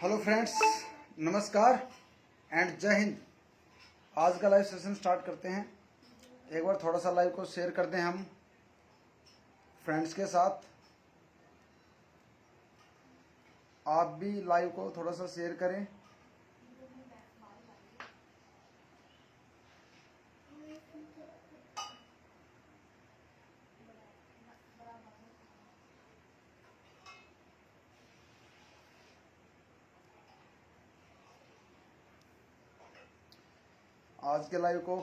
Hello friends, नमस्कार and जय हिंद। आज का लाइव सेशन स्टार्ट करते हैं। एक बार थोड़ा सा लाइव को शेयर कर दें हम फ्रेंड्स के साथ। आप भी लाइव को थोड़ा सा शेयर करें। आज के लाइव को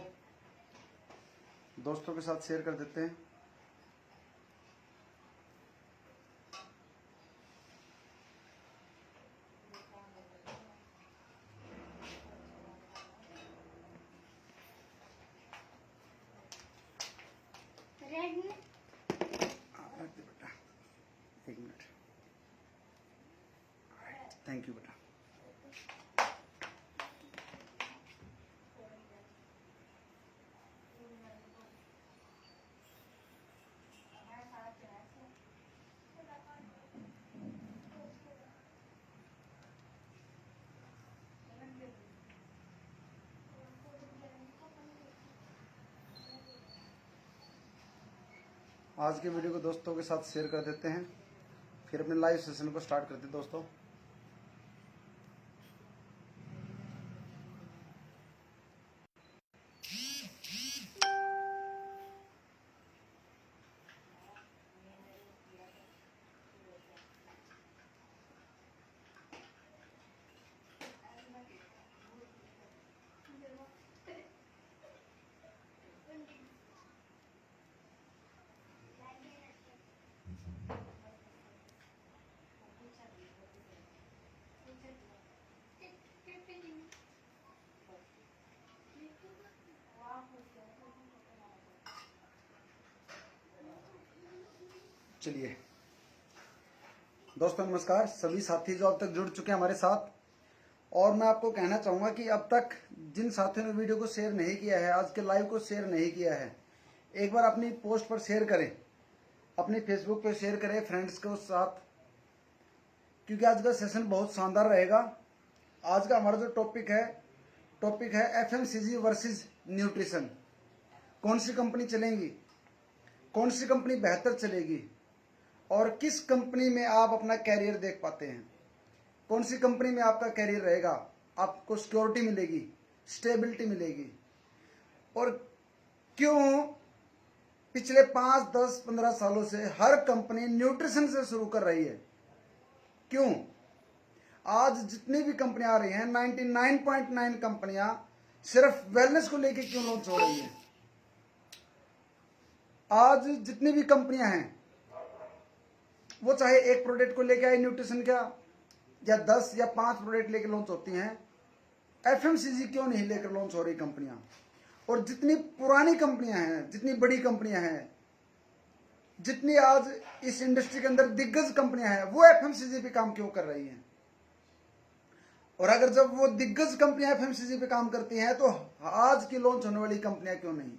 दोस्तों के साथ शेयर कर देते हैं। बेटा एक मिनट। थैंक यू बेटा। आज के वीडियो को दोस्तों के साथ शेयर कर देते हैं, फिर अपने लाइव सेशन को स्टार्ट करते हैं दोस्तों। चलिए दोस्तों, नमस्कार। सभी साथी जो अब तक जुड़ चुके हैं हमारे साथ, और मैं आपको कहना चाहूँगा कि अब तक जिन साथियों ने वीडियो को शेयर नहीं किया है, आज के लाइव को शेयर नहीं किया है, एक बार अपनी पोस्ट पर शेयर करें, अपनी फेसबुक पर शेयर करें फ्रेंड्स के साथ, क्योंकि आज का सेशन बहुत शानदार रहेगा। आज का हमारा जो टॉपिक है एफएमसीजी वर्सेस न्यूट्रिशन। कौन सी कंपनी चलेंगी, कौन सी कंपनी बेहतर चलेगी, और किस कंपनी में आप अपना कैरियर देख पाते हैं, कौन सी कंपनी में आपका कैरियर रहेगा, आपको सिक्योरिटी मिलेगी, स्टेबिलिटी मिलेगी, और क्यों पिछले 5, 10, 15 सालों से हर कंपनी न्यूट्रिशन से शुरू कर रही है। क्यों आज जितनी भी कंपनियां आ रही हैं, 99.9 कंपनियां सिर्फ वेलनेस को लेकर क्यों लॉन्च हो रही हैं। आज जितनी भी कंपनियां हैं वो चाहे एक प्रोडक्ट को लेकर आए न्यूट्रिशन का, या 10 या 5 प्रोडक्ट लेकर लॉन्च होती हैं, एफएमसीजी क्यों नहीं लेकर लॉन्च हो रही कंपनियां। और जितनी पुरानी कंपनियां हैं, जितनी बड़ी कंपनियां हैं, जितनी आज इस इंडस्ट्री के अंदर दिग्गज कंपनियां हैं, वो एफएमसीजी पे काम क्यों कर रही हैं। और अगर जब वो दिग्गज कंपनियां एफएमसीजी पे काम करती हैं, तो आज की लॉन्च होने वाली कंपनियां क्यों नहीं।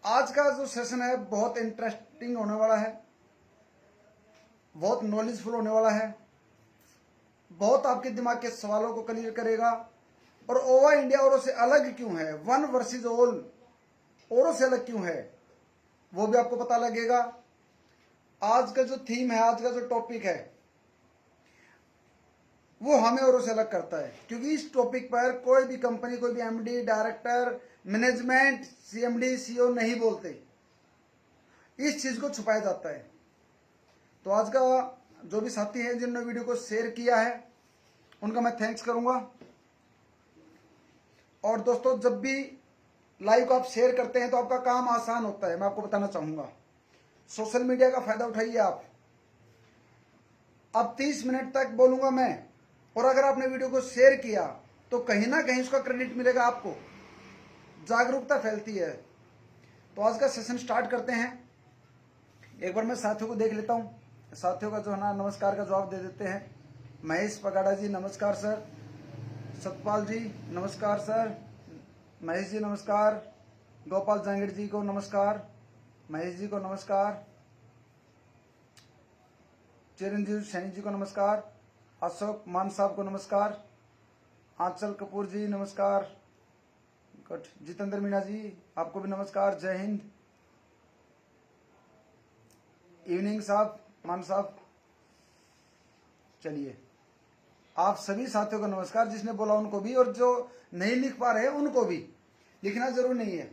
आज का जो सेशन है बहुत इंटरेस्टिंग होने वाला है, बहुत नॉलेजफुल होने वाला है, बहुत आपके दिमाग के सवालों को क्लियर करेगा। और ओवा इंडिया औरों से अलग क्यों है, वन वर्सेस ऑल औरों से अलग क्यों है, वो भी आपको पता लगेगा। आज का जो थीम है, आज का जो टॉपिक है, वो हमें औरों से अलग करता है, क्योंकि इस टॉपिक पर कोई भी कंपनी, कोई भी MD, director, management, CMD, CEO नहीं बोलते। इस चीज को छुपाया जाता है। तो आज का जो भी साथी हैं जिन्होंने वीडियो को शेयर किया है, उनका मैं थैंक्स करूंगा। और दोस्तों, जब भी लाइव को आप शेयर करते हैं तो आपका काम आसान होता है, मैं आपको बताना चाहूंगा। सोशल मीडिया का फायदा उठाइए आप। अब 30 मिनट तक बोलूंगा मैं, और अगर आपने वीडियो को शेयर किया तो कहीं ना कहीं उसका क्रेडिट मिलेगा आपको। जागरूकता फैलती है। तो आज का सेशन स्टार्ट करते हैं। एक बार मैं साथियों को देख लेता हूं। साथियों का जो है ना, नमस्कार का जवाब दे देते हैं। महेश पगाड़ा जी नमस्कार सर। सतपाल जी नमस्कार सर। महेश जी नमस्कार। गोपाल जांगीर जी को नमस्कार। महेश जी को नमस्कार। चिरंजीव सैनी जी को नमस्कार। अशोक मान साहब को नमस्कार। आंचल कपूर जी नमस्कार। गुड। जितेंद्र मीणा जी आपको भी नमस्कार, जय हिंद। इवनिंग साहब, मान साहब, चलिए आप सभी साथियों को नमस्कार, जिसने बोला उनको भी, और जो नहीं लिख पा रहे हैं उनको भी, लिखना जरूर नहीं है।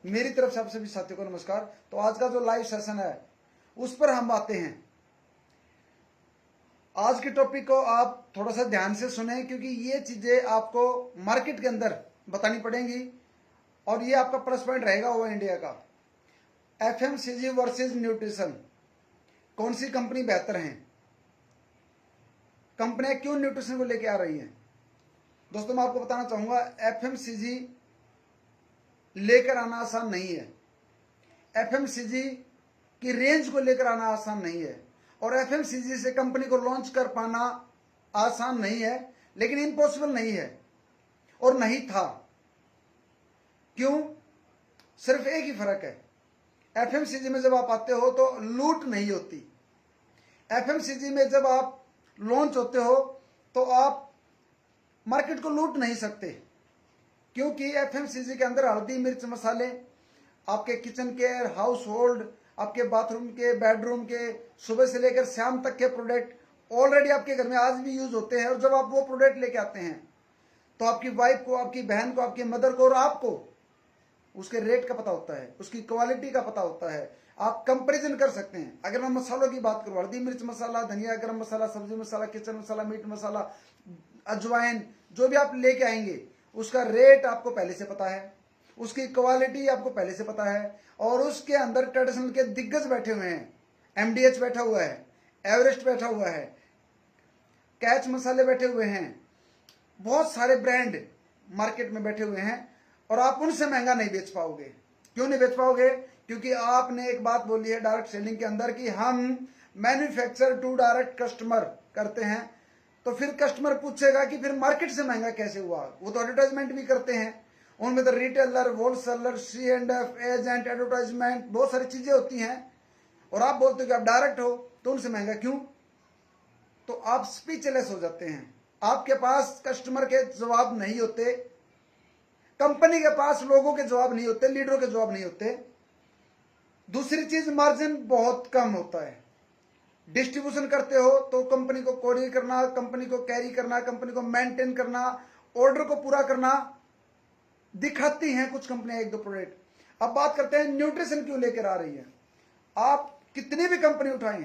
मेरी तरफ से आप सभी साथियों को नमस्कार। तो आज का जो लाइव सेशन है उस पर हम आते हैं। आज के टॉपिक को आप थोड़ा सा ध्यान से सुने, क्योंकि ये चीजें आपको मार्केट के अंदर बतानी पड़ेंगी और ये आपका प्लस पॉइंट रहेगा वो इंडिया का। एफएमसीजी वर्सेस न्यूट्रिशन, कौन सी कंपनी बेहतर है, कंपनियां क्यों न्यूट्रिशन को लेके आ रही हैं। दोस्तों मैं आपको बताना चाहूंगा, एफएमसीजी लेकर आना आसान नहीं है, एफएमसीजी की रेंज को लेकर आना आसान नहीं है, और एफएमसीजी से कंपनी को लॉन्च कर पाना आसान नहीं है, लेकिन इम्पॉसिबल नहीं है और नहीं था। क्यों? सिर्फ एक ही फर्क है, एफएमसीजी में जब आप आते हो तो लूट नहीं होती। एफएमसीजी में जब आप लॉन्च होते हो तो आप मार्केट को लूट नहीं सकते, क्योंकि एफएमसीजी के अंदर हल्दी मिर्च मसाले, आपके किचन के, हाउस होल्ड, आपके बाथरूम के, बेडरूम के, सुबह से लेकर शाम तक के प्रोडक्ट ऑलरेडी आपके घर में आज भी यूज होते हैं। और जब आप वो प्रोडक्ट लेके आते हैं तो आपकी वाइफ को, आपकी बहन को, आपकी मदर को और आपको उसके रेट का पता होता है, उसकी क्वालिटी का पता होता है, आप कंपैरिजन कर सकते हैं। अगर मैं मसालों की बात करूं, हल्दी मिर्च मसाला, धनिया गरम मसाला, सब्जी मसाला, किचन मसाला, मीट मसाला, अजवाइन, जो भी आप लेके आएंगे उसका रेट आपको पहले से पता है, उसकी क्वालिटी आपको पहले से पता है, और उसके अंदर ट्रेडिशनल के दिग्गज बैठे हुए हैं। एमडीएच बैठा हुआ है, एवरेस्ट बैठा हुआ है, कैच मसाले बैठे हुए हैं, बहुत सारे ब्रांड मार्केट में बैठे हुए हैं, और आप उनसे महंगा नहीं बेच पाओगे। क्यों नहीं बेच पाओगे? क्योंकि आपने एक बात बोली है डायरेक्ट सेलिंग के अंदर कि हम मैन्युफैक्चर टू डायरेक्ट कस्टमर करते हैं। तो फिर कस्टमर पूछेगा कि फिर मार्केट से महंगा कैसे हुआ। वो तो एडवर्टाइजमेंट भी करते हैं, उनमें तो retailer, wholesaler, C&F, agent, advertisement, बहुत सारी चीजें होती हैं, और आप बोलते हो कि आप डायरेक्ट हो तो उनसे महंगा क्यों? तो आप स्पीचलेस हो जाते हैं, आपके पास कस्टमर के जवाब नहीं होते, कंपनी के पास लोगों के जवाब नहीं होते, लीडरों के जवाब नहीं होते। दूसरी चीज, मार्जिन बहुत कम होता है। डिस्ट्रीब्यूशन करते हो तो कंपनी को कोरियर करना, कंपनी को कैरी करना, कंपनी को मेंटेन करना, ऑर्डर को पूरा करना, दिखाती हैं कुछ कंपनियां एक दो प्रोडक्ट। अब बात करते हैं न्यूट्रिशन क्यों लेकर आ रही है। आप कितनी भी कंपनी उठाएं,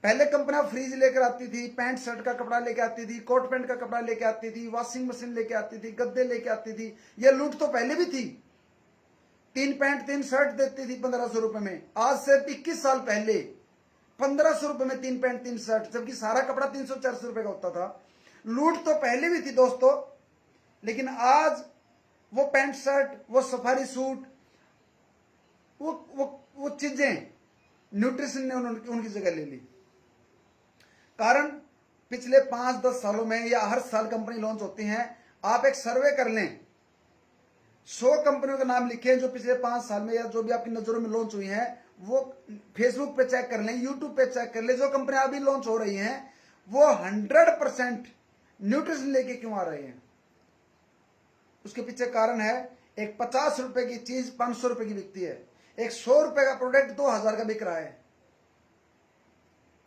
पहले कंपनियां फ्रीज लेकर आती थी, पैंट शर्ट का कपड़ा लेके आती थी, कोट पैंट का कपड़ा लेके आती थी, वॉशिंग मशीन लेके आती थी, गद्दे लेके आती थी। ये लूट तो पहले भी थी, 3 पैंट 3 शर्ट देती थी 1500 रुपए में। आज से 21 साल पहले 1500 रुपए में 3 पैंट 3 शर्ट, जबकि सारा कपड़ा 300-400 रुपए का होता था। लूट तो पहले भी थी दोस्तों, लेकिन आज वो पैंट शर्ट, वो सफारी सूट, वो चीजें न्यूट्रिशन ने उनकी जगह ले ली। कारण पिछले 5-10 सालों में या हर साल कंपनी लॉन्च होती हैं। आप एक सर्वे कर लें, 100 कंपनियों का नाम लिखें जो पिछले 5 साल में या जो भी आपकी नजरों में लॉन्च हुई हैं, वो फेसबुक पे चेक कर लें, यूट्यूब पे चेक कर लें। जो कंपनियां अभी लॉन्च हो रही हैं वो 100% न्यूट्रिशन लेके क्यों आ रहे हैं? उसके पीछे कारण है, एक 50 रुपए की चीज 500 रुपए की बिकती है, एक 100 रुपए का प्रोडक्ट 2000 का बिक रहा है,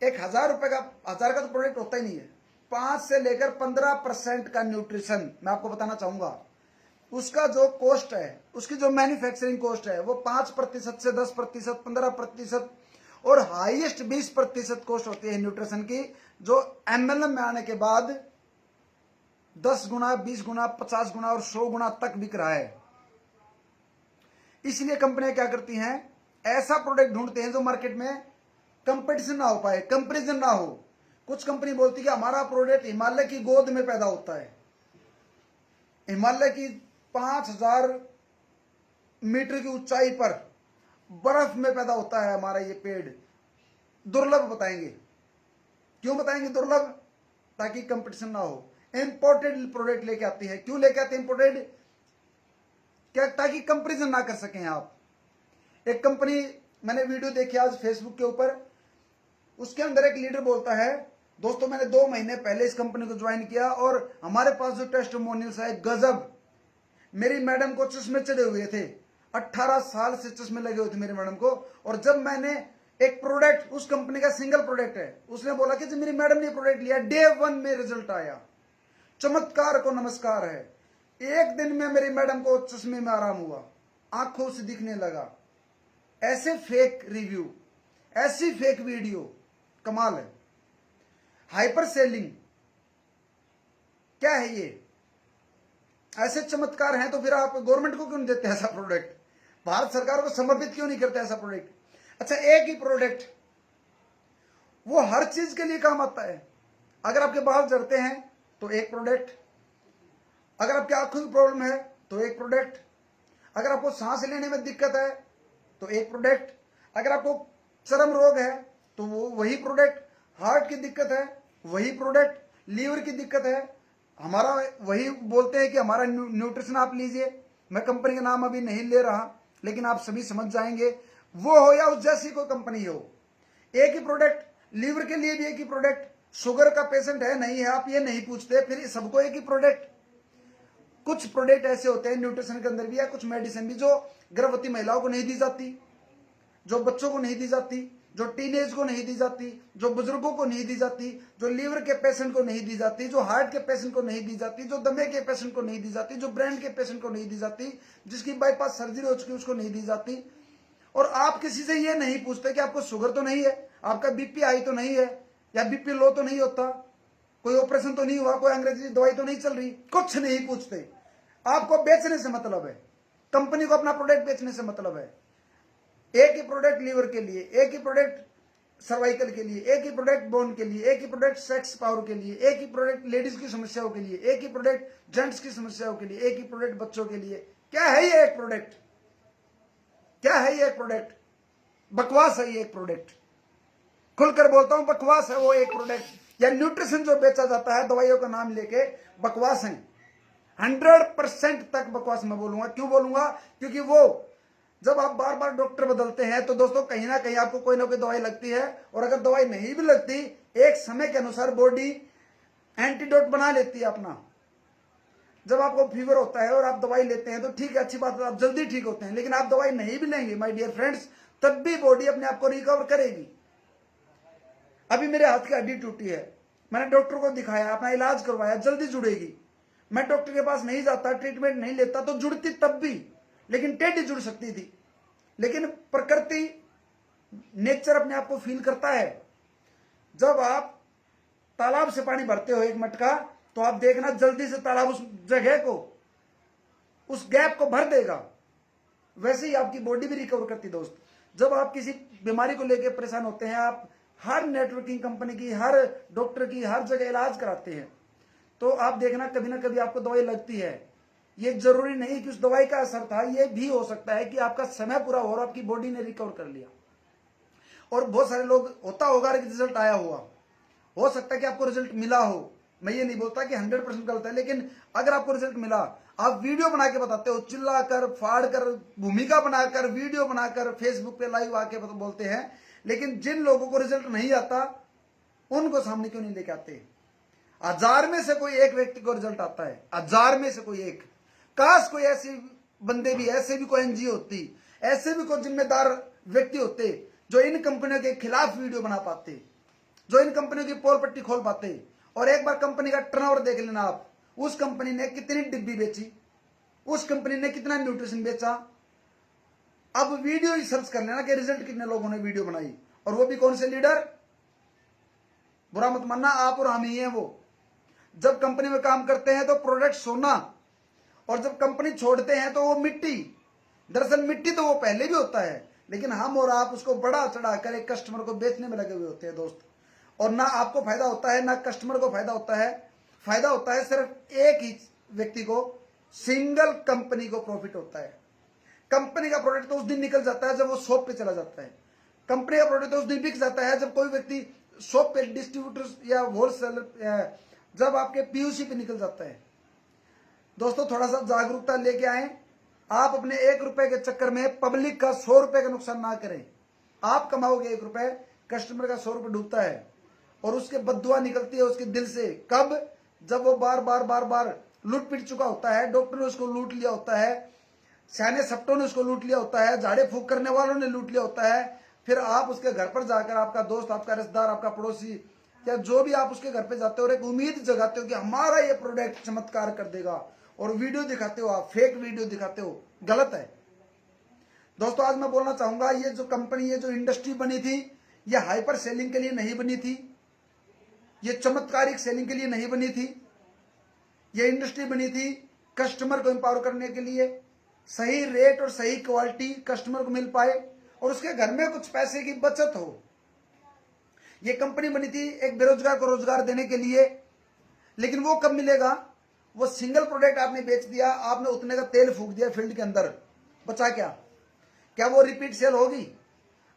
एक 1000 रुपए का, 1000 का तो प्रोडक्ट होता ही नहीं है। 5 से लेकर 15% का न्यूट्रिशन मैं आपको बताना चाहूंगा। उसका जो कॉस्ट है, उसकी जो मैन्युफैक्चरिंग कॉस्ट है, वो 5% से 10%, 15% और हाईएस्ट 20% कॉस्ट होती है न्यूट्रिशन की, जो MLM में आने के बाद 10 गुना, 20 गुना, 50 गुना और 100 गुना तक बिक रहा है। इसलिए कंपनियां क्या करती हैं, ऐसा प्रोडक्ट ढूंढते हैं जो मार्केट में कंपटीशन ना हो पाए, कंपैरिजन ना हो। कुछ कंपनी बोलती है कि हमारा प्रोडक्ट हिमालय की गोद में पैदा होता है, हिमालय की 5000 मीटर की ऊंचाई पर बर्फ में पैदा होता है हमारा ये पेड़। दुर्लभ बताएंगे। क्यों बताएंगे दुर्लभ? ताकि कंपटीशन ना हो। इंपोर्टेड प्रोडक्ट लेके आती है। क्यों लेके आते हैं इंपोर्टेड? क्या? ताकि कंपैरिजन ना कर सकें आप। एक कंपनी, मैंने वीडियो देखी आज फेसबुक के ऊपर, उसके अंदर एक लीडर बोलता है दोस्तों मैंने 2 महीने पहले इस कंपनी को ज्वाइन किया और हमारे पास जो टेस्टिमोनियल्स है गजब। मेरी मैडम को चश्मे चढ़े हुए थे, 18 साल से चश्मे लगे हुए थे मेरी मैडम को। और जब मैंने एक प्रोडक्ट, उस कंपनी का सिंगल प्रोडक्ट है, उसने बोला कि जब मेरी मैडम ने प्रोडक्ट लिया डे 1 में रिजल्ट आया। चमत्कार को नमस्कार है। एक दिन में मेरी मैडम को चश्मे में आराम हुआ, आंखों से दिखने लगा। ऐसे फेक रिव्यू, ऐसी फेक वीडियो, कमाल है। हाइपर सेलिंग क्या है ये? ऐसे चमत्कार हैं तो फिर आप गवर्नमेंट को क्यों नहीं देते ऐसा प्रोडक्ट? भारत सरकार को समर्पित क्यों नहीं करते ऐसा प्रोडक्ट? अच्छा, एक ही प्रोडक्ट वो हर चीज के लिए काम आता है। अगर आपके बाल झड़ते हैं तो एक प्रोडक्ट, अगर आपकी आंखों की प्रॉब्लम है तो एक प्रोडक्ट, अगर आपको सांस लेने में दिक्कत है तो एक प्रोडक्ट, अगर आपको चर्म रोग है तो वो वही प्रोडक्ट, हार्ट की दिक्कत है वही प्रोडक्ट, लीवर की दिक्कत है हमारा वही बोलते हैं कि हमारा न्यूट्रिशन आप लीजिए। मैं कंपनी का नाम अभी नहीं ले रहा, लेकिन आप सभी समझ जाएंगे। वो हो या उस जैसी कोई कंपनी हो, एक ही प्रोडक्ट। लीवर के लिए भी एक ही प्रोडक्ट, शुगर का पेशेंट है नहीं है आप ये नहीं पूछते, फिर सबको एक ही प्रोडक्ट। कुछ प्रोडक्ट ऐसे होते हैं न्यूट्रिशन के अंदर भी, या कुछ मेडिसिन भी जो गर्भवती महिलाओं को नहीं दी जाती, जो बच्चों को नहीं दी जाती, जो टीनेज को नहीं दी जाती, जो बुजुर्गों को नहीं दी जाती, जो लीवर के पेशेंट को नहीं दी जाती, जो हार्ट के पेशेंट को नहीं दी जाती, जो दमे के पेशेंट को नहीं दी जाती, जो ब्रेन के पेशेंट को नहीं दी जाती, जिसकी बाईपास सर्जरी हो चुकी उसको नहीं दी जाती। और आप किसी से ये नहीं पूछते कि आपको शुगर तो नहीं है, आपका बीपी हाई तो नहीं है, या बीपी लो तो नहीं होता, कोई ऑपरेशन तो नहीं हुआ, कोई अंग्रेजी दवाई तो नहीं चल रही, कुछ नहीं पूछते। आपको बेचने से मतलब है, कंपनी को अपना प्रोडक्ट बेचने से मतलब है। एक ही प्रोडक्ट लीवर के लिए, एक ही प्रोडक्ट सर्वाइकल के लिए, एक ही प्रोडक्ट बोन के लिए, एक ही प्रोडक्ट सेक्स पावर के लिए, एक ही प्रोडक्ट लेडीज की समस्याओं के लिए, एक ही प्रोडक्ट जेंट्स की समस्याओं के लिए, एक ही प्रोडक्ट बच्चों के लिए। क्या है ये एक प्रोडक्ट? क्या है ये एक प्रोडक्ट? बकवास है ये एक प्रोडक्ट। खुलकर बोलता हूं, बकवास है वो एक प्रोडक्ट। या न्यूट्रिशन जो बेचा जाता है दवाइयों का नाम लेके, बकवास है 100% तक बकवास मैं बोलूंगा। क्यों बोलूंगा? क्योंकि वो जब आप बार बार डॉक्टर बदलते हैं तो दोस्तों कहीं ना कहीं आपको कोई ना कोई दवाई लगती है, और अगर दवाई नहीं भी लगती, एक समय के अनुसार बॉडी एंटीडोट बना लेती है अपना। जब आपको फीवर होता है और आप दवाई लेते हैं तो ठीक है, अच्छी बात है, आप जल्दी ठीक होते हैं। लेकिन आप दवाई नहीं भी लेंगे माय डियर फ्रेंड्स, तब भी बॉडी अपने आप को रिकवर करेगी। अभी मेरे हाथ की हड्डी टूटी है, मैंने डॉक्टर को दिखाया, अपना इलाज करवाया, जल्दी जुड़ेगी। मैं डॉक्टर के पास नहीं जाता, ट्रीटमेंट नहीं लेता तो जुड़ती तब भी, लेकिन टेढ़ी जुड़ सकती थी। लेकिन प्रकृति, नेचर अपने आप को फील करता है। जब आप तालाब से पानी भरते हो एक मटका, तो आप देखना जल्दी से तालाब उस जगह को, उस गैप को भर देगा। वैसे ही आपकी बॉडी भी रिकवर करती है दोस्त। जब आप किसी बीमारी को लेकर परेशान होते हैं, आप हर नेटवर्किंग कंपनी की, हर डॉक्टर की, हर जगह इलाज कराते हैं, तो आप देखना कभी ना कभी आपको दवाई लगती है। ये जरूरी नहीं कि उस दवाई का असर था, ये भी हो सकता है कि आपका समय पूरा हो और आपकी बॉडी ने रिकवर कर लिया। और बहुत सारे लोग होता होगा कि रिजल्ट आया हुआ, हो सकता है कि आपको रिजल्ट मिला हो। मैं ये नहीं बोलता कि 100% गलत है, लेकिन अगर आपको रिजल्ट मिला, आप वीडियो बना के बताते हो, चिल्ला कर, फाड़ कर, भूमिका बनाकर, वीडियो बनाकर, फेसबुक पे लाइव आके बोलते हैं, लेकिन जिन लोगों को रिजल्ट नहीं आता उनको सामने क्यों नहीं लेके आते? 1000 में से कोई एक व्यक्ति को रिजल्ट आता है, 1000 में से कोई एक। काश कोई ऐसे बंदे भी, ऐसे भी कोई एनजीओ होती, ऐसे भी कोई जिम्मेदार व्यक्ति होते जो इन कंपनियों के खिलाफ वीडियो बना पाते, जो इन कंपनियों की पोल पट्टी खोल पाते। और एक बार कंपनी का टर्नओवर देख लेना आप, उस कंपनी ने कितनी डिब्बी बेची, उस कंपनी ने कितना न्यूट्रिशन बेचा। अब वीडियो ही सर्च कर लेना कि रिजल्ट कितने लोगों ने वीडियो बनाई, और वो भी कौन से लीडर। बुरा मत मानना, आप और हम ही हैं वो। जब कंपनी में काम करते हैं तो प्रोडक्ट सोना, और जब कंपनी छोड़ते हैं तो वो मिट्टी। दरअसल मिट्टी तो वो पहले भी होता है, लेकिन हम और आप उसको बड़ा चढ़ाकर एक कस्टमर को बेचने में लगे हुए होते हैं दोस्त। और ना आपको फायदा होता है, ना कस्टमर को फायदा होता है। फायदा होता है सिर्फ एक ही व्यक्ति को, सिंगल कंपनी को प्रॉफिट होता है। कंपनी का प्रोडक्ट तो उस दिन निकल जाता है जब वो शॉप पे चला जाता है। कंपनी का प्रोडक्ट तो उस दिन बिक जाता है जब कोई व्यक्ति शॉप पे, डिस्ट्रीब्यूटर या होलसेलर, जब आपके पीयूसी पे निकल जाता है। दोस्तों थोड़ा सा जागरूकता लेके आए। आप अपने 1 रुपए के चक्कर में पब्लिक का 100 रुपए का नुकसान ना करें। आप कमाओगे 1 रुपए, कस्टमर का 100 रुपए डूबता है। और उसके बद्दुआ निकलती है उसके दिल से। कब? जब वो बार बार बार बार लूट पिट चुका होता है, डॉक्टर ने उसको लूट लिया होता है, सैन्य सप्टों ने उसको लूट लिया होता है, झाड़े फूक करने वालों ने लूट लिया होता है। फिर आप उसके घर पर जाकर, आपका दोस्त, आपका रिश्तेदार, आपका पड़ोसी या जो भी, आप उसके घर पे जाते हो और एक उम्मीद जगाते हो कि हमारा ये प्रोडक्ट चमत्कार कर देगा, और वीडियो दिखाते हो, आप फेक वीडियो दिखाते हो। गलत है दोस्तों। आज मैं बोलना चाहूंगा, ये जो कंपनी, ये जो इंडस्ट्री बनी थी, ये हाइपर सेलिंग के लिए नहीं बनी थी, ये चमत्कारिक सेलिंग के लिए नहीं बनी थी। ये इंडस्ट्री बनी थी कस्टमर को एम्पावर करने के लिए, सही रेट और सही क्वालिटी कस्टमर को मिल पाए और उसके घर में कुछ पैसे की बचत हो। ये कंपनी बनी थी एक बेरोजगार को रोजगार देने के लिए। लेकिन वो कब मिलेगा? वो सिंगल प्रोडक्ट आपने बेच दिया, आपने उतने का तेल फूक दिया फील्ड के अंदर, बचा क्या? क्या वो रिपीट सेल होगी?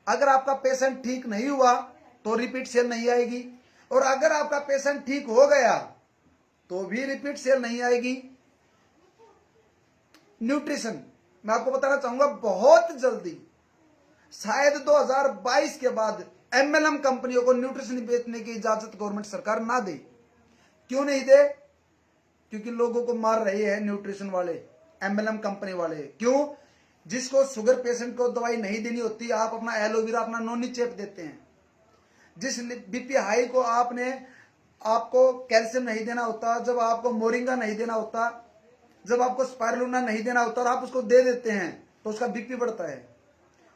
अगर आपका पेशेंट ठीक नहीं हुआ तो रिपीट सेल नहीं आएगी, और अगर आपका पेशेंट ठीक हो गया तो भी रिपीट सेल नहीं आएगी। न्यूट्रिशन, मैं आपको बताना चाहूंगा, बहुत जल्दी, शायद 2022 के बाद एमएलएम कंपनियों को न्यूट्रिशन बेचने की इजाजत गवर्नमेंट सरकार ना दे। क्यों नहीं दे? क्योंकि लोगों को मार रहे हैं न्यूट्रिशन वाले, एमएलएम कंपनी वाले। क्यों? जिसको शुगर पेशेंट को दवाई नहीं देनी होती, आप अपना एलोवेरा, अपना नोनी चेप देते हैं। जिस बीपी हाई को आपको कैल्शियम नहीं देना होता, जब आपको मोरिंगा नहीं देना होता, जब आपको स्पाइरुलिना नहीं देना होता, और आप उसको दे देते हैं तो उसका बीपी बढ़ता है।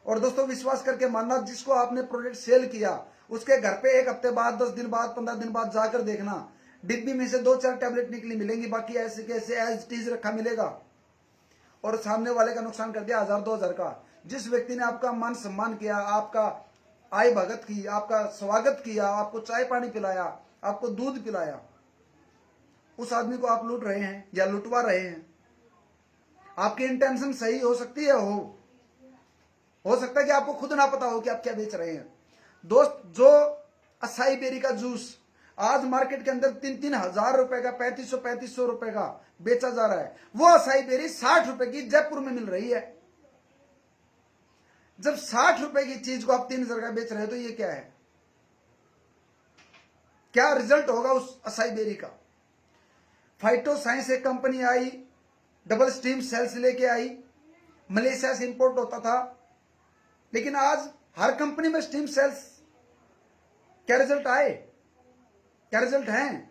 और दोस्तों विश्वास करके मानना, जिसको आपने प्रोडक्ट सेल किया उसके घर पे 1 हफ्ते बाद, 10 दिन बाद, 15 दिन बाद जाकर देखना, डिब्बी में से 2-4 टैबलेट निकली मिलेंगी, बाकी ऐसे कैसे एज टीज रखा मिलेगा, और सामने वाले का नुकसान कर दिया 1000-2000 का। जिस व्यक्ति ने आपका मान सम्मान किया, आपका आय भगत की, आपका स्वागत किया, आपको चाय पानी पिलाया, आपको दूध पिलाया, उस आदमी को आप लूट रहे हैं या लुटवा रहे हैं। आपकी इंटेंशन सही हो सकती है, हो सकता है कि आपको खुद ना पता हो कि आप क्या बेच रहे हैं। दोस्त, जो असाई बेरी का जूस आज मार्केट के अंदर 3-3 हजार रुपए का, 3500 रुपए का बेचा जा रहा है, वो असाई बेरी 60 रुपए की जयपुर में मिल रही है। जब 60 रुपए की चीज को आप 3000 का बेच रहे हो तो ये क्या है? क्या रिजल्ट होगा उस असाई बेरी का? फाइटो साइंस एक कंपनी आई, डबल स्ट्रीम सेल्स लेके आई, मलेशिया से इंपोर्ट होता था, लेकिन आज हर कंपनी में स्टीम सेल्स। क्या रिजल्ट आए? क्या रिजल्ट हैं?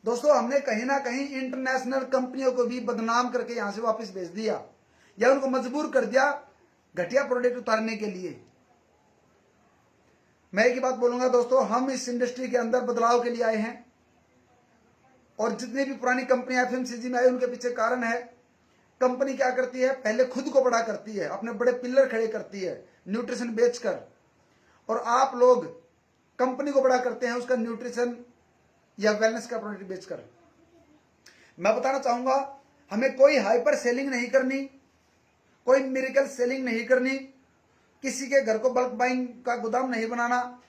दोस्तों, हमने कहीं ना कहीं इंटरनेशनल कंपनियों को भी बदनाम करके यहां से वापस भेज दिया, या उनको मजबूर कर दिया घटिया प्रोडक्ट उतारने के लिए। मैं एक ही बात बोलूंगा दोस्तों, हम इस इंडस्ट्री के अंदर बदलाव के लिए आए हैं, और जितनी भी पुरानी कंपनियां एफएमसीजी में आई उनके पीछे कारण है। कंपनी क्या करती है? पहले खुद को बड़ा करती है, अपने बड़े पिलर खड़े करती है न्यूट्रिशन बेचकर, और आप लोग कंपनी को बड़ा करते हैं उसका न्यूट्रिशन या वेलनेस का प्रोडक्ट बेचकर। मैं बताना चाहूंगा, हमें कोई हाइपर सेलिंग नहीं करनी, कोई मिरेकल सेलिंग नहीं करनी, किसी के घर को बल्क बाइंग का गोदाम नहीं बनाना,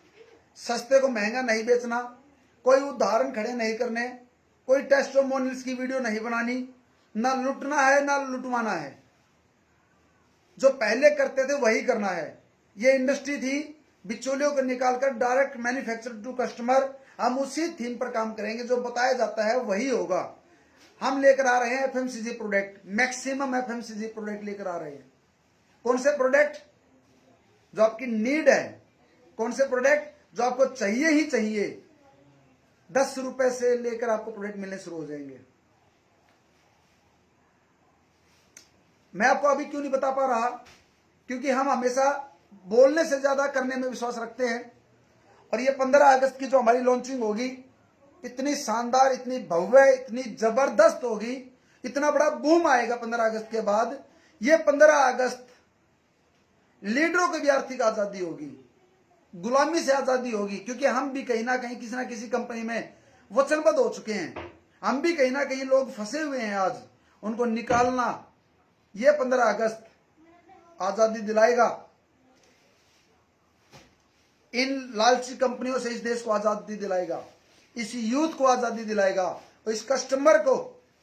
सस्ते को महंगा नहीं बेचना, कोई उदाहरण खड़े नहीं करने, कोई टेस्टिमोनियल्स की वीडियो नहीं बनानी, ना लुटना है ना लुटवाना है। जो पहले करते थे वही करना है। ये इंडस्ट्री थी बिचौलियों को निकालकर डायरेक्ट मैन्युफैक्चर टू कस्टमर। हम उसी थीम पर काम करेंगे, जो बताया जाता है वही होगा। हम लेकर आ रहे हैं FMCG product, maximum FMCG product लेकर आ रहे हैं। कौन से प्रोडक्ट? जो आपकी नीड है, कौन से प्रोडक्ट जो आपको चाहिए ही चाहिए। 10 रुपए से लेकर आपको प्रोडक्ट मिलने शुरू हो जाएंगे। मैं आपको अभी क्यों नहीं बता पा रहा? क्योंकि हम हमेशा बोलने से ज्यादा करने में विश्वास रखते हैं। और ये 15 अगस्त की जो हमारी लॉन्चिंग होगी, इतनी शानदार, इतनी भव्य, इतनी जबरदस्त होगी, इतना बड़ा बूम आएगा 15 अगस्त के बाद। ये 15 अगस्त लीडरों की भी आर्थिक आजादी होगी, गुलामी से आजादी होगी, क्योंकि हम भी कहीं ना कहीं किसी ना किसी कंपनी में वचनबद्ध हो चुके हैं। हम भी कहीं ना कहीं लोग फंसे हुए हैं, आज उनको निकालना। ये 15 अगस्त आजादी दिलाएगा, इन लालची कंपनियों से इस देश को आजादी दिलाएगा, इस यूथ को आजादी दिलाएगा, और इस कस्टमर को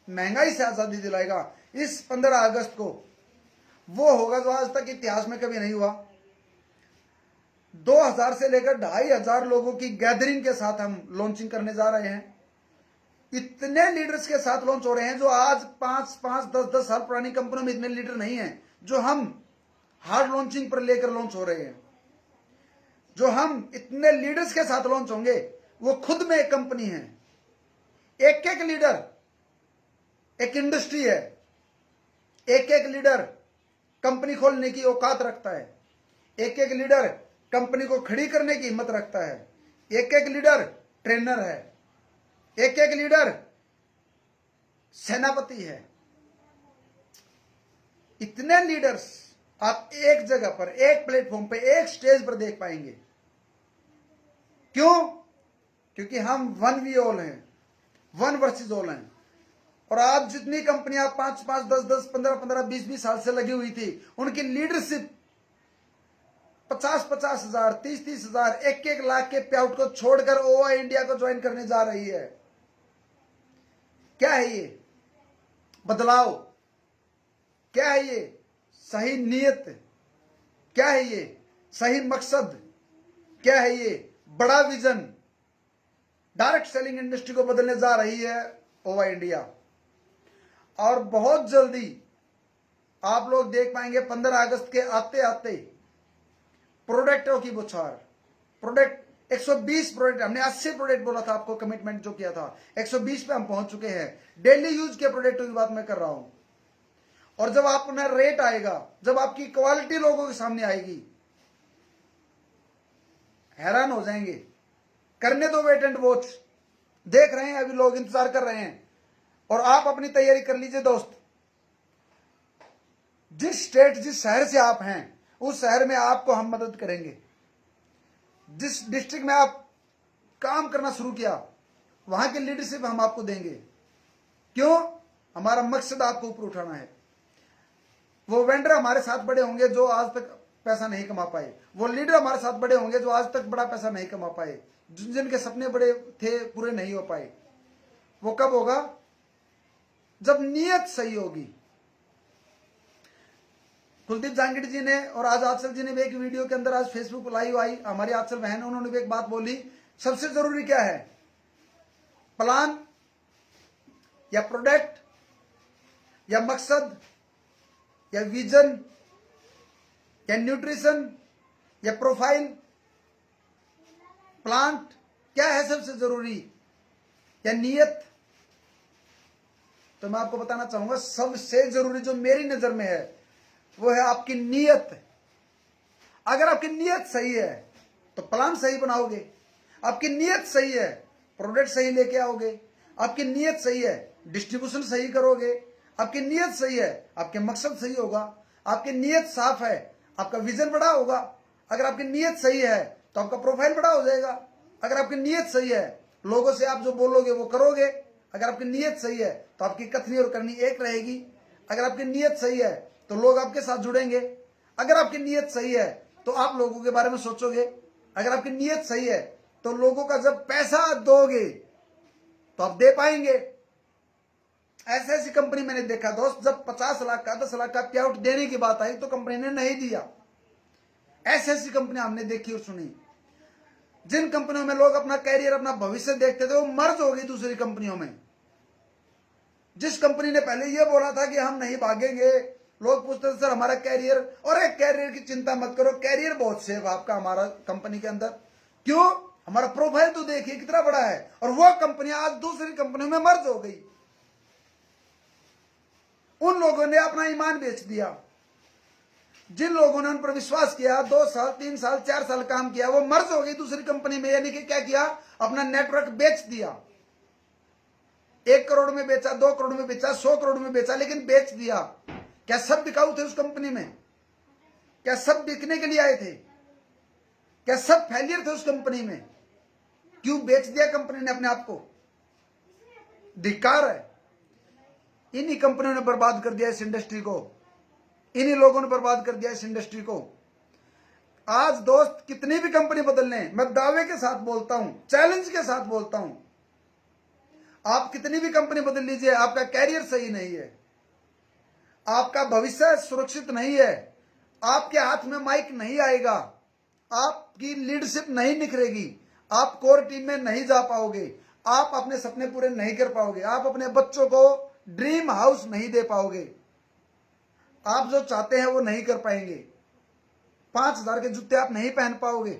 महंगाई से आजादी दिलाएगा। इस 15 अगस्त को वो होगा जो आज तक इतिहास में कभी नहीं हुआ। 2000 से लेकर 2500 लोगों की गैदरिंग के साथ हम लॉन्चिंग करने जा रहे हैं। इतने लीडर्स के साथ लॉन्च हो रहे हैं जो आज 5-5, 10-10 साल पुरानी कंपनियों में इतने लीडर नहीं हैं, जो हम हार्ड लॉन्चिंग पर लेकर लॉन्च हो रहे हैं। जो हम इतने लीडर्स के साथ लॉन्च होंगे वो खुद में एक कंपनी है। एक एक लीडर एक इंडस्ट्री है। एक एक लीडर कंपनी खोलने की औकात रखता है। एक एक लीडर कंपनी को खड़ी करने की हिम्मत रखता है। एक एक लीडर ट्रेनर है। एक एक लीडर सेनापति है। इतने लीडर्स आप एक जगह पर, एक प्लेटफॉर्म पे, एक स्टेज पर देख पाएंगे। क्यों? क्योंकि हम वन वी ऑल हैं, वन वर्सेस ऑल हैं। और आज जितनी कंपनियां 5-5, 10-10, 15-15, 20-20 साल से लगी हुई थी, उनकी लीडरशिप 50-50 हजार, 30-30 हजार, 1-1 लाख के पे आउट को छोड़कर ओवा इंडिया को ज्वाइन करने जा रही है। क्या है ये बदलाव? क्या है ये सही नीयत? क्या है ये सही मकसद? क्या है ये बड़ा विजन? डायरेक्ट सेलिंग इंडस्ट्री को बदलने जा रही है ओवा इंडिया। और बहुत जल्दी आप लोग देख पाएंगे 15 अगस्त के आते आते प्रोडक्टों की बुछार। प्रोडक्ट 120 प्रोडक्ट, हमने 80 प्रोडक्ट बोला था आपको, कमिटमेंट जो किया था 120 पे हम पहुंच चुके हैं। डेली यूज के प्रोडक्टों की बात मैं कर रहा हूं। और जब अपना रेट आएगा, जब आपकी क्वालिटी लोगों के सामने आएगी, हैरान हो जाएंगे। करने दो वेट एंड वॉच। देख रहे हैं अभी लोग, इंतजार कर रहे हैं। और आप अपनी तैयारी कर लीजिए दोस्त। जिस स्टेट, जिस शहर से आप हैं, उस शहर में आपको हम मदद करेंगे। जिस डिस्ट्रिक्ट में आप काम करना शुरू किया, वहां की लीडरशिप हम आपको देंगे। क्यों? हमारा मकसद आपको ऊपर उठाना है। वो वेंडर हमारे साथ बड़े होंगे जो आज तक पैसा नहीं कमा पाए। वो लीडर हमारे साथ बड़े होंगे जो आज तक बड़ा पैसा नहीं कमा पाए। जिनके सपने बड़े थे, पूरे नहीं हो पाए। वो कब होगा? जब नीयत सही होगी। कुलदीप जांगिड़ जी ने और आज आचल जी ने भी एक वीडियो के अंदर, आज फेसबुक लाइव आई हमारी आचल बहन, उन्होंने भी एक बात बोली, सबसे जरूरी क्या है? प्लान या प्रोडक्ट या मकसद या विजन या न्यूट्रिशन या प्रोफाइल? प्लांट क्या है सबसे जरूरी, या नीयत? तो मैं आपको बताना चाहूंगा, सबसे जरूरी जो मेरी नजर में है वो है आपकी नीयत। अगर आपकी नीयत सही है तो प्लान सही बनाओगे। आपकी नीयत सही है, प्रोडक्ट सही लेके आओगे। आपकी नीयत सही है, डिस्ट्रीब्यूशन सही करोगे। आपकी नीयत सही है, आपके मकसद सही होगा। आपकी नीयत साफ है, आपका विजन बड़ा होगा। अगर आपकी नीयत सही है तो आपका प्रोफाइल बड़ा हो जाएगा। अगर आपकी नीयत सही है, लोगों से आप जो बोलोगे वो करोगे। अगर आपकी नीयत सही है तो आपकी कथनी और करनी एक रहेगी। अगर आपकी नीयत सही है तो लोग आपके साथ जुड़ेंगे। अगर आपकी नीयत सही है तो आप लोगों के बारे में सोचोगे। अगर आपकी नीयत सही है तो लोगों का जब पैसा दोगे तो आप दे पाएंगे। ऐसी ऐसी कंपनी मैंने देखा दोस्त, जब 50 लाख का, 10 लाख का पे आउट देने की बात आई तो कंपनी ने नहीं दिया। ऐसी ऐसी कंपनी हमने देखी और सुनी। जिन कंपनियों में लोग अपना कैरियर, अपना भविष्य देखते थे, वो मर्ज हो गई दूसरी कंपनियों में। जिस कंपनी ने पहले ये बोला था कि हम नहीं भागेंगे, लोग पूछते थे सर हमारा कैरियर, और एक कैरियर की चिंता मत करो, कैरियर बहुत सेफ आपका हमारा कंपनी के अंदर। क्यों? हमारा प्रोफाइल तो देखिए कितना बड़ा है। और वो कंपनियां आज दूसरी कंपनियों में मर्ज हो गई। उन लोगों ने अपना ईमान बेच दिया। जिन लोगों ने उन पर विश्वास किया, 2 साल, 3 साल, 4 साल काम किया, वो मर्ज हो गई दूसरी कंपनी में। यानी कि क्या किया? अपना नेटवर्क बेच दिया। 1 करोड़ में बेचा, 2 करोड़ में बेचा, 100 करोड़ में बेचा, लेकिन बेच दिया। क्या सब बिकाऊ थे उस कंपनी में? क्या सब बिकने के लिए आए थे? क्या सब फेलियर थे उस कंपनी में? क्यों बेच दिया कंपनी ने अपने आप को? धिक्कार है। इन्हीं कंपनियों ने बर्बाद कर दिया इस इंडस्ट्री को। इन्हीं लोगों ने बर्बाद कर दिया इस इंडस्ट्री को। आज दोस्त कितनी भी कंपनी बदल लें, मैं दावे के साथ बोलता हूं, चैलेंज के साथ बोलता हूं, आप कितनी भी कंपनी बदल लीजिए, आपका कैरियर सही नहीं है, आपका भविष्य सुरक्षित नहीं है, आपके हाथ में माइक नहीं आएगा, आपकी लीडरशिप नहीं निखरेगी, आप कोर टीम में नहीं जा पाओगे, आप अपने सपने पूरे नहीं कर पाओगे, आप अपने बच्चों को ड्रीम हाउस नहीं दे पाओगे, आप जो चाहते हैं वो नहीं कर पाएंगे। 5,000 के जूते आप नहीं पहन पाओगे,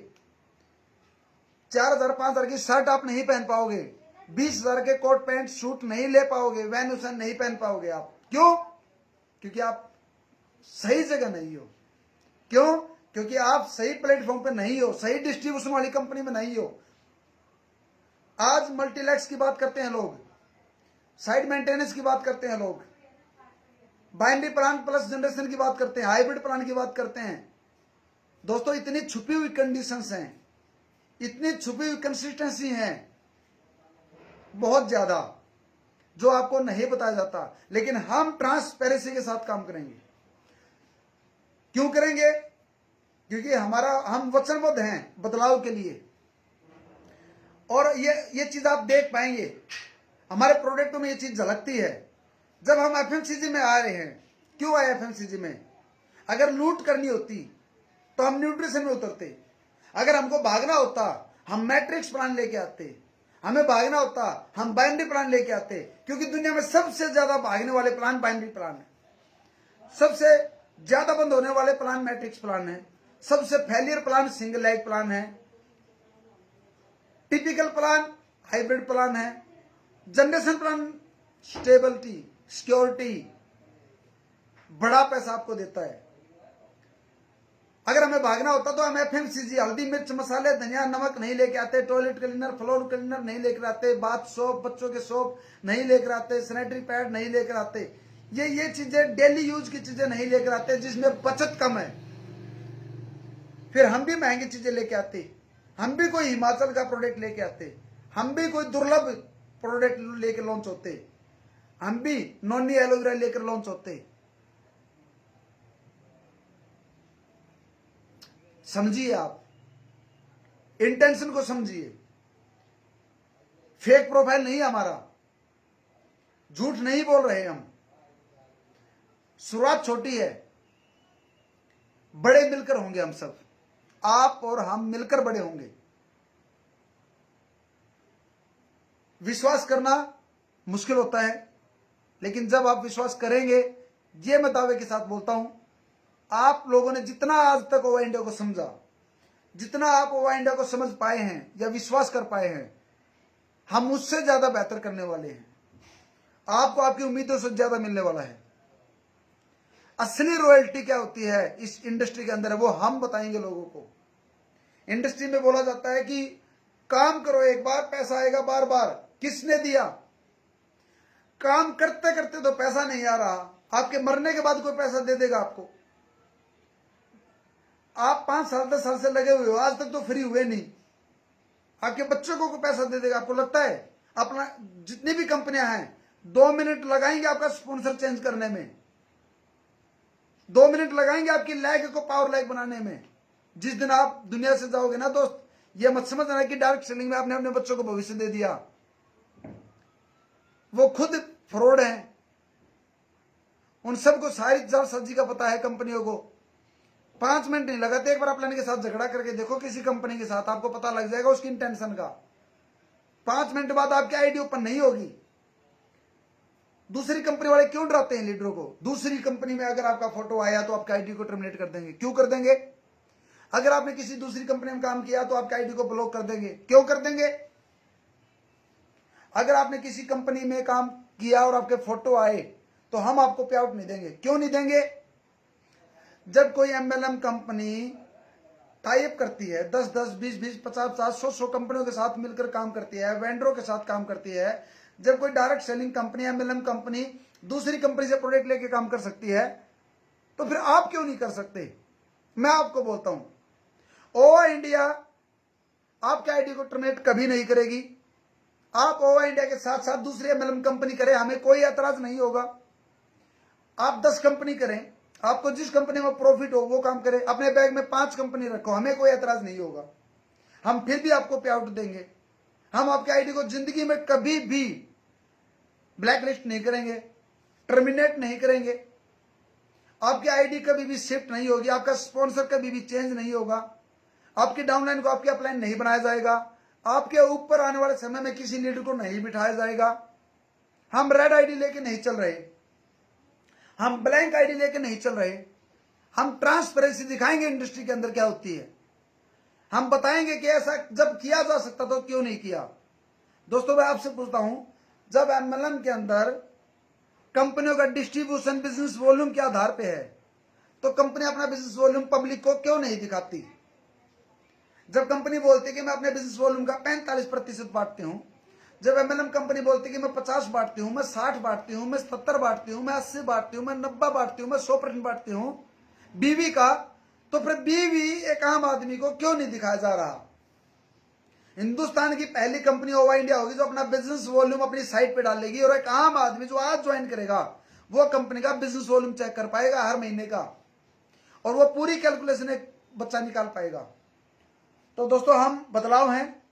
4,000 5,000 की शर्ट आप नहीं पहन पाओगे, 20,000 के कोट पैंट सूट नहीं ले पाओगे, वैन्यूसन नहीं पहन पाओगे। आप क्यों? क्योंकि आप सही जगह नहीं हो। क्यों? क्योंकि आप सही प्लेटफॉर्म पे नहीं हो, सही डिस्ट्रीब्यूशन वाली कंपनी में नहीं हो। आज मल्टीलैक्स की बात करते हैं लोग, साइड मेंटेनेंस की बात करते हैं लोग, बाइनरी प्लान प्लस जनरेशन की बात करते हैं, हाइब्रिड प्लान की बात करते हैं। दोस्तों, इतनी छुपी हुई कंडीशंस हैं, इतनी छुपी हुई कंसिस्टेंसी हैं, बहुत ज्यादा, जो आपको नहीं बताया जाता। लेकिन हम ट्रांसपेरेंसी के साथ काम करेंगे। क्यों करेंगे? क्योंकि हम वचनबद्ध हैं बदलाव के लिए। और ये चीज आप देख पाएंगे, हमारे प्रोडक्टों में ये चीज झलकती है। जब हम एफएमसीजी में आ रहे हैं, क्यों आए एफएमसीजी में? अगर लूट करनी होती तो हम न्यूट्रिशन में उतरते, अगर हमको भागना होता हम मैट्रिक्स प्लान लेके आते, हमें भागना होता हम बाइनरी प्लान लेके आते। क्योंकि दुनिया में सबसे ज्यादा भागने वाले प्लान बाइनरी प्लान है, सबसे ज्यादा बंद होने वाले प्लान मैट्रिक्स प्लान है, सबसे failure plan single leg plan है, टिपिकल प्लान हाइब्रिड प्लान है, जनरेशन प्लान स्टेबिलिटी सिक्योरिटी बड़ा पैसा आपको देता है। अगर हमें भागना होता तो हम एफएमसीजी हल्दी मिर्च मसाले धनिया नमक नहीं लेके आते, टॉयलेट क्लीनर फ्लोर क्लीनर नहीं लेकर आते, बाथ सोप बच्चों के सोप नहीं लेकर आते, सैनिटरी पैड नहीं लेकर आते, ये चीजें डेली यूज की चीजें नहीं लेकर आते जिसमें बचत कम है। फिर हम भी महंगी चीजें लेके आते, हम भी कोई हिमाचल का प्रोडक्ट लेके आते, हम भी कोई दुर्लभ प्रोडक्ट लेकर लॉन्च होते, हम भी नॉनी एलोवेरा लेकर लॉन्च होते। समझिए, आप इंटेंशन को समझिए। फेक प्रोफाइल नहीं हमारा, झूठ नहीं बोल रहे हम। शुरुआत छोटी है, बड़े मिलकर होंगे हम सब, आप और हम मिलकर बड़े होंगे। विश्वास करना मुश्किल होता है, लेकिन जब आप विश्वास करेंगे, ये मैं दावे के साथ बोलता हूं, आप लोगों ने जितना आज तक ओवा इंडिया को समझा, जितना आप ओवा इंडिया को समझ पाए हैं या विश्वास कर पाए हैं, हम उससे ज्यादा बेहतर करने वाले हैं। आपको आपकी उम्मीदों से ज्यादा मिलने वाला है। असली रॉयल्टी क्या होती है इस इंडस्ट्री के अंदर, वो हम बताएंगे लोगों को। इंडस्ट्री में बोला जाता है कि काम करो एक बार, पैसा आएगा बार बार। किसने दिया? काम करते करते तो पैसा नहीं आ रहा, आपके मरने के बाद कोई पैसा दे देगा आपको। आप 5 साल 10 साल से लगे हुए हो, आज तक तो फ्री हुए नहीं। आपके बच्चों को पैसा दे देगा आपको लगता है? अपना जितनी भी कंपनियां हैं 2 मिनट लगाएंगे आपका स्पॉन्सर चेंज करने में, 2 मिनट लगाएंगे आपकी लैग को पावर लैग बनाने में। जिस दिन आप दुनिया से जाओगे ना दोस्त, ये मत समझना कि डायरेक्ट सेलिंग में आपने अपने बच्चों को भविष्य दे दिया। वो खुद फ्रॉड है, उन सबको सारी जालसाजी का पता है कंपनियों को। 5 मिनट नहीं लगाते, एक बार अपने के साथ झगड़ा करके देखो किसी कंपनी के साथ, आपको पता लग जाएगा उसकी इंटेंशन का। 5 मिनट बाद आपकी आईडी ओपन नहीं होगी। दूसरी कंपनी वाले क्यों डराते हैं लीडरों को? दूसरी कंपनी में अगर आपका फोटो आया तो आपका आईडी को टर्मिनेट कर देंगे। क्यों कर देंगे? अगर आपने किसी दूसरी कंपनी में काम किया तो आपका आईडी को ब्लॉक कर देंगे। क्यों कर देंगे? अगर आपने किसी कंपनी में काम किया और आपके फोटो आए तो हम आपको पे आउट नहीं देंगे। क्यों नहीं देंगे? जब कोई एमएलएम कंपनी टाइप करती है, 10-10, 20-20, 50-50, 100-100 कंपनियों के साथ मिलकर काम करती है, वेंडरों के साथ काम करती है, जब कोई direct selling company MLM company दूसरी कंपनी से प्रोडक्ट लेके काम कर सकती है, तो फिर आप क्यों नहीं कर सकते? मैं आपको बोलता हूं, ओवा इंडिया आपके आईडी को टर्मिनेट कभी नहीं करेगी। आप ओवा इंडिया के साथ साथ दूसरी एमएलएम कंपनी करें, हमें कोई एतराज नहीं होगा। आप 10 कंपनी करें, आपको जिस कंपनी में प्रॉफिट हो वो काम करें, अपने बैग में 5 कंपनी रखो, हमें कोई एतराज नहीं होगा। हम फिर भी आपको पे आउट देंगे। हम आपके आईडी को जिंदगी में कभी भी ब्लैकलिस्ट नहीं करेंगे, टर्मिनेट नहीं करेंगे। आपकी आईडी कभी भी शिफ्ट नहीं होगी, आपका स्पॉन्सर कभी भी चेंज नहीं होगा। आपकी डाउनलाइन को आपकी अपलाइन नहीं बनाया जाएगा, आपके ऊपर आने वाले समय में किसी लीडर को नहीं बिठाया जाएगा। हम रेड आईडी लेके नहीं चल रहे, हम ब्लैंक आईडी लेके नहीं चल रहे। हम ट्रांसपेरेंसी दिखाएंगे इंडस्ट्री के अंदर क्या होती है। हम बताएंगे कि ऐसा जब किया जा सकता तो क्यों नहीं किया। दोस्तों मैं आपसे पूछता हूं, जब एमएलएम के अंदर कंपनियों का डिस्ट्रीब्यूशन बिजनेस वॉल्यूम के आधार पे है, तो कंपनी अपना बिजनेस वॉल्यूम पब्लिक को क्यों नहीं दिखाती? जब कंपनी बोलती है कि मैं अपने बिजनेस वॉल्यूम का 45% बांटती हूं, जब एमएलएम कंपनी बोलती है कि मैं 50 बांटती हूं, मैं 60 बांटती हूं, मैं 70 बांटती हूं, मैं 80 बांटती हूं, मैं 90 बांटती हूं, मैं 100% बांटती हूं बीवी का, तो फिर बीवी एक आम आदमी को क्यों नहीं दिखाया जा रहा? हिंदुस्तान की पहली कंपनी ओवा इंडिया होगी जो अपना बिजनेस वॉल्यूम अपनी साइट पे डालेगी, और एक आम आदमी जो आज ज्वाइन करेगा वो कंपनी का बिजनेस वॉल्यूम चेक कर पाएगा हर महीने का, और वो पूरी कैलकुलेशन एक बच्चा निकाल पाएगा। तो दोस्तों हम बदलाव हैं,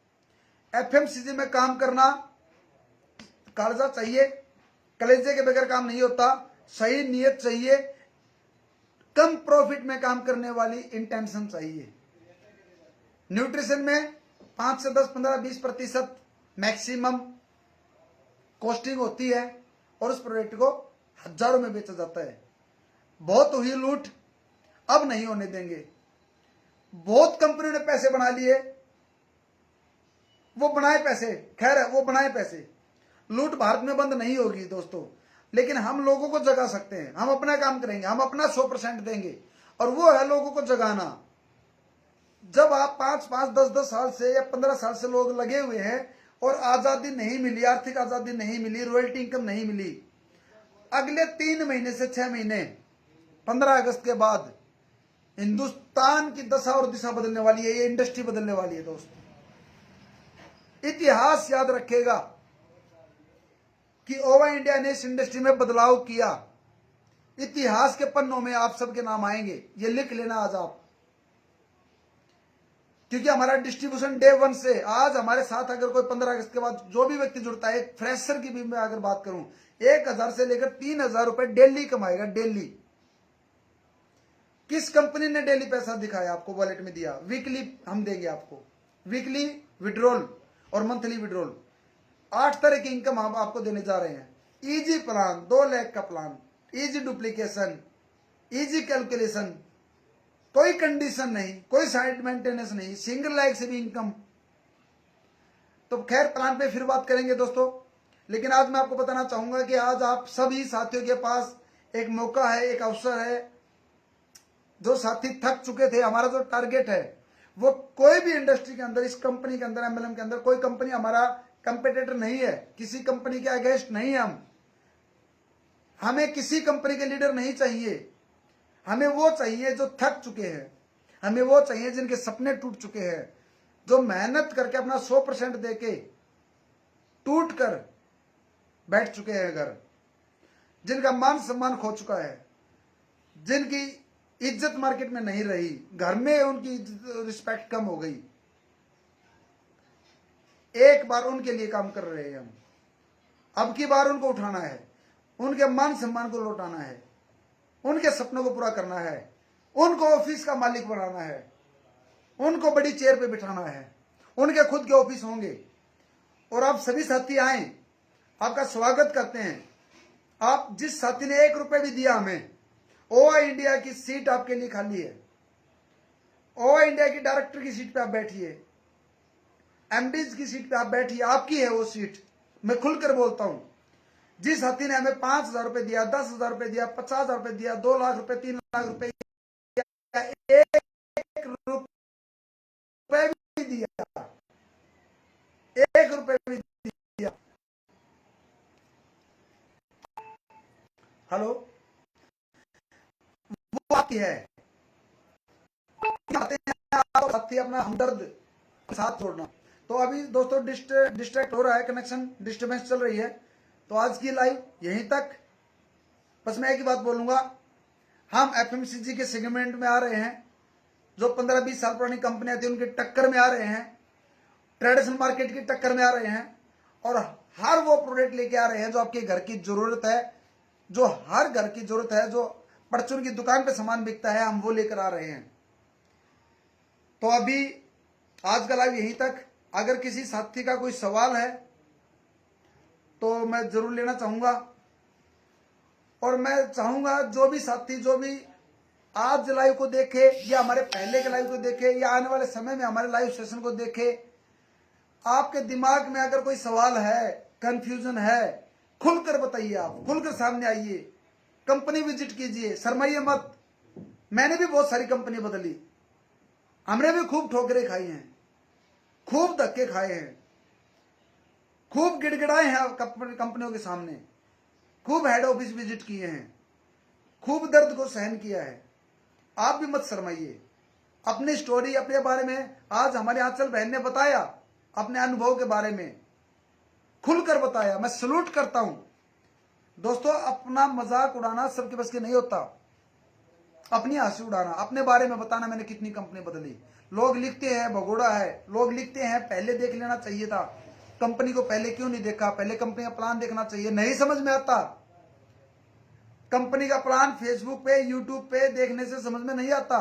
एफएमसीजी में काम करना कालजा चाहिए, कलेजे के बगैर काम नहीं होता, सही नीयत चाहिए, कम प्रॉफिट में काम करने वाली इंटेंशन चाहिए। न्यूट्रिशन में 5 से 10, 15, 20% मैक्सिमम कॉस्टिंग होती है, और उस प्रोडक्ट को हजारों में बेचा जाता है। बहुत हुई लूट, अब नहीं होने देंगे। बहुत कंपनियों ने पैसे बना लिए, वो बनाए पैसे, खैर है वो बनाए पैसे। लूट भारत में बंद नहीं होगी दोस्तों, लेकिन हम लोगों को जगा सकते हैं। हम अपना काम करेंगे, हम अपना 100% देंगे, और वो है लोगों को जगाना। जब आप 5-5, 10-10 साल से या 15 साल से लोग लगे हुए हैं और आजादी नहीं मिली, आर्थिक आजादी नहीं मिली, रॉयल्टी इनकम नहीं मिली, अगले 3 महीने से 6 महीने 15 अगस्त के बाद हिंदुस्तान की दशा और दिशा बदलने वाली है, ये इंडस्ट्री बदलने वाली है दोस्तों। इतिहास याद रखेगा कि ओवा इंडिया ने इस इंडस्ट्री में बदलाव किया। इतिहास के पन्नों में आप सबके नाम आएंगे, ये लिख लेना आज आप, क्योंकि हमारा डिस्ट्रीब्यूशन डे 1 से आज हमारे साथ अगर कोई 15 अगस्त के बाद जो भी व्यक्ति जुड़ता है, फ्रेशर की भी मैं अगर बात करूं, 1000 से लेकर 3000 रुपए डेली कमाएगा, डेली। किस कंपनी ने डेली पैसा दिखाया आपको, वॉलेट में दिया? वीकली हम देंगे आपको, वीकली विड्रॉल और मंथली विड्रॉल, 8 तरह की इनकम हम आपको देने जा रहे हैं। इजी प्लान, 2 लाख का plan, easy duplication, easy calculation, कोई कंडीशन नहीं, कोई साइड मेंटेनेंस नहीं, सिंगल लाख से भी इनकम। तो खैर प्लान पे फिर बात करेंगे दोस्तों, लेकिन आज मैं आपको बताना चाहूंगा कि आज आप सभी साथियों के पास एक मौका है, एक अवसर है। जो साथी थक चुके थे, हमारा जो टारगेट है वो कोई भी इंडस्ट्री के अंदर, इस कंपनी के अंदर, एमएलएम के अंदर कोई कंपनी हमारा कंपेटिटर नहीं है, किसी कंपनी के अगेंस्ट नहीं है हम। हमें किसी कंपनी के लीडर नहीं चाहिए, हमें वो चाहिए जो थक चुके हैं, हमें वो चाहिए जिनके सपने टूट चुके हैं, जो मेहनत करके अपना 100% देके टूट कर बैठ चुके हैं घर, जिनका मान सम्मान खो चुका है, जिनकी इज्जत मार्केट में नहीं रही, घर में उनकी रिस्पेक्ट कम हो गई। एक बार उनके लिए काम कर रहे हैं हम, अब की बार उनको उठाना है, उनके मान सम्मान को लौटाना है, उनके सपनों को पूरा करना है, उनको ऑफिस का मालिक बनाना है, उनको बड़ी चेयर पे बिठाना है, उनके खुद के ऑफिस होंगे। और आप सभी साथी आए, आपका स्वागत करते हैं। आप जिस साथी ने 1 रुपए भी दिया हमें, ओवा इंडिया की सीट आपके लिए खाली है। ओवा इंडिया की डायरेक्टर की सीट पे आप बैठिए, एमडीज की सीट पे आप बैठिए, आपकी है वो सीट। मैं खुलकर बोलता हूं, जिस साथी ने हमें 5000 रुपए दिया, 10,000 रुपए दिया, 50,000 रुपए दिया, 2 लाख रुपए, 3 लाख रुपए, 1 रुपए भी दिया, 1 रुपए भी दिया, हेलो, वो आपकी है। साथी अपना हमदर्द साथ छोड़ना। तो अभी दोस्तों डिस्ट्रैक्ट हो रहा है, कनेक्शन डिस्टर्बेंस चल रही है, तो आज की लाइव यहीं तक। बस मैं एक ही बात बोलूंगा, हम एफएमसीजी के सेगमेंट में आ रहे हैं, जो 15-20 साल पुरानी कंपनियां थी उनकी टक्कर में आ रहे हैं, ट्रेडिशनल मार्केट की टक्कर में आ रहे हैं, और हर वो प्रोडक्ट लेके आ रहे हैं जो आपके घर की जरूरत है, जो हर घर की जरूरत है, जो परचून की दुकान पे सामान बिकता है, हम वो लेकर आ रहे हैं। तो अभी आज का लाइव यहीं तक। अगर किसी साथी का कोई सवाल है तो मैं जरूर लेना चाहूंगा, और मैं चाहूंगा जो भी साथी जो भी आज लाइव को देखे या हमारे पहले के लाइव को देखे या आने वाले समय में हमारे लाइव सेशन को देखे, आपके दिमाग में अगर कोई सवाल है, कंफ्यूजन है, खुलकर बताइए, आप खुलकर सामने आइए, कंपनी विजिट कीजिए, शर्माइए मत। मैंने भी बहुत सारी कंपनी बदली, हमने भी खूब ठोकरें खाई हैं, खूब धक्के खाए हैं, खूब गिड़गिड़ाए हैं कंपनियों के सामने, खूब हेड ऑफिस विजिट किए हैं, खूब दर्द को सहन किया है। आप भी मत शर्माइए, अपनी स्टोरी अपने बारे में आज हमारे आंचल बहन ने बताया, अपने अनुभव के बारे में खुलकर बताया। मैं सलूट करता हूं दोस्तों। अपना मजाक उड़ाना सबके बस के नहीं होता, अपनी हंसी उड़ाना, अपने बारे में बताना मैंने कितनी कंपनी बदली। लोग लिखते हैं भगोड़ा है, लोग लिखते हैं पहले देख लेना चाहिए था, कंपनी को पहले क्यों नहीं देखा, पहले कंपनी का प्लान देखना चाहिए। नहीं समझ में आता, कंपनी का प्लान फेसबुक पे यूट्यूब पे देखने से समझ में नहीं आता,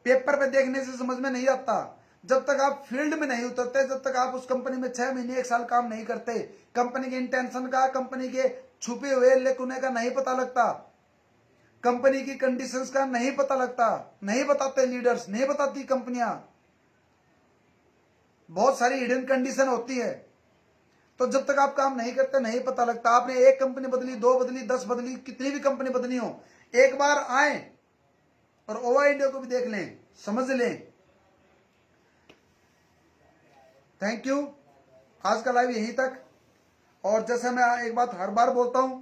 पेपर पे देखने से समझ में नहीं आता। जब तक आप फील्ड में नहीं उतरते, जब तक आप उस कंपनी में 6 महीने 1 साल काम नहीं करते, कंपनी के इंटेंशन का, कंपनी के छुपे हुए लेकुने का नहीं पता लगता, कंपनी की कंडीशंस का नहीं पता लगता, नहीं बताते लीडर्स, नहीं बताती कंपनियां। बहुत सारी हिडन कंडीशन होती है। तो जब तक आप काम नहीं करते नहीं पता लगता। आपने एक कंपनी बदली, 2 बदली, 10 बदली, कितनी भी कंपनी बदली हो, एक बार आए और ओवा इंडिया को भी देख लें, समझ लें। Thank you. आज का लाइव यहीं तक। और जैसे मैं एक बात हर बार बोलता हूं,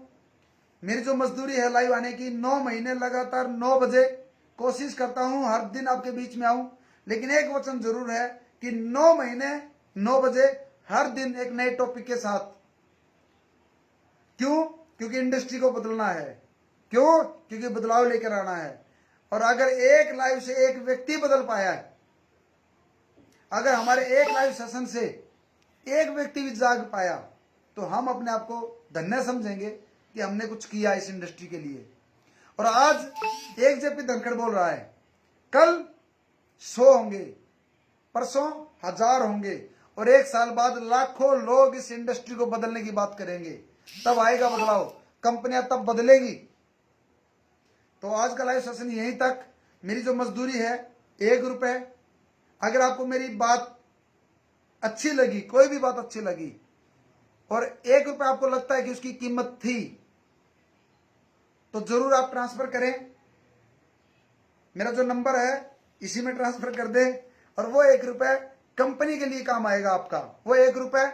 मेरी जो मजदूरी है लाइव आने की, 9 महीने लगातार 9 बजे कोशिश करता हूं हर दिन आपके बीच में आऊं, लेकिन एक वचन जरूर है कि 9 महीने 9 बजे हर दिन एक नए टॉपिक के साथ। क्यों? क्योंकि इंडस्ट्री को बदलना है। क्यों? क्योंकि बदलाव लेकर आना है। और अगर एक लाइव से एक व्यक्ति बदल पाया है, अगर हमारे एक लाइव सेशन से एक व्यक्ति भी जाग पाया, तो हम अपने आप को धन्य समझेंगे कि हमने कुछ किया इस इंडस्ट्री के लिए। और आज एक जेपी धनखड़ बोल रहा है, कल 100 होंगे, परसों 1000 होंगे, और 1 साल बाद लाखों लोग इस इंडस्ट्री को बदलने की बात करेंगे। तब आएगा बदलाव, कंपनियां तब बदलेगी। तो आज का लाइव सेशन यहीं तक। मेरी जो मजदूरी है 1 रुपए, अगर आपको मेरी बात अच्छी लगी, कोई भी बात अच्छी लगी, और 1 रुपए आपको लगता है कि उसकी कीमत थी, तो जरूर आप ट्रांसफर करें। मेरा जो नंबर है इसी में ट्रांसफर कर दें, और वो 1 रुपए कंपनी के लिए काम आएगा आपका। वो 1 रुपए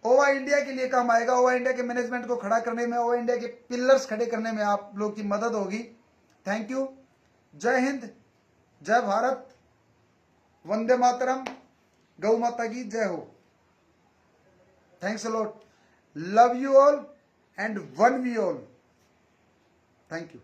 ओवा इंडिया के लिए काम आएगा। ओवा इंडिया के मैनेजमेंट को खड़ा करने में, ओवा इंडिया के पिलर्स खड़े करने में आप लोग की मदद होगी। Thank you. जय हिंद, जय भारत, वंदे मातरम, गौ माता की जय हो। Thanks a lot, love you all and one we all. Thank you.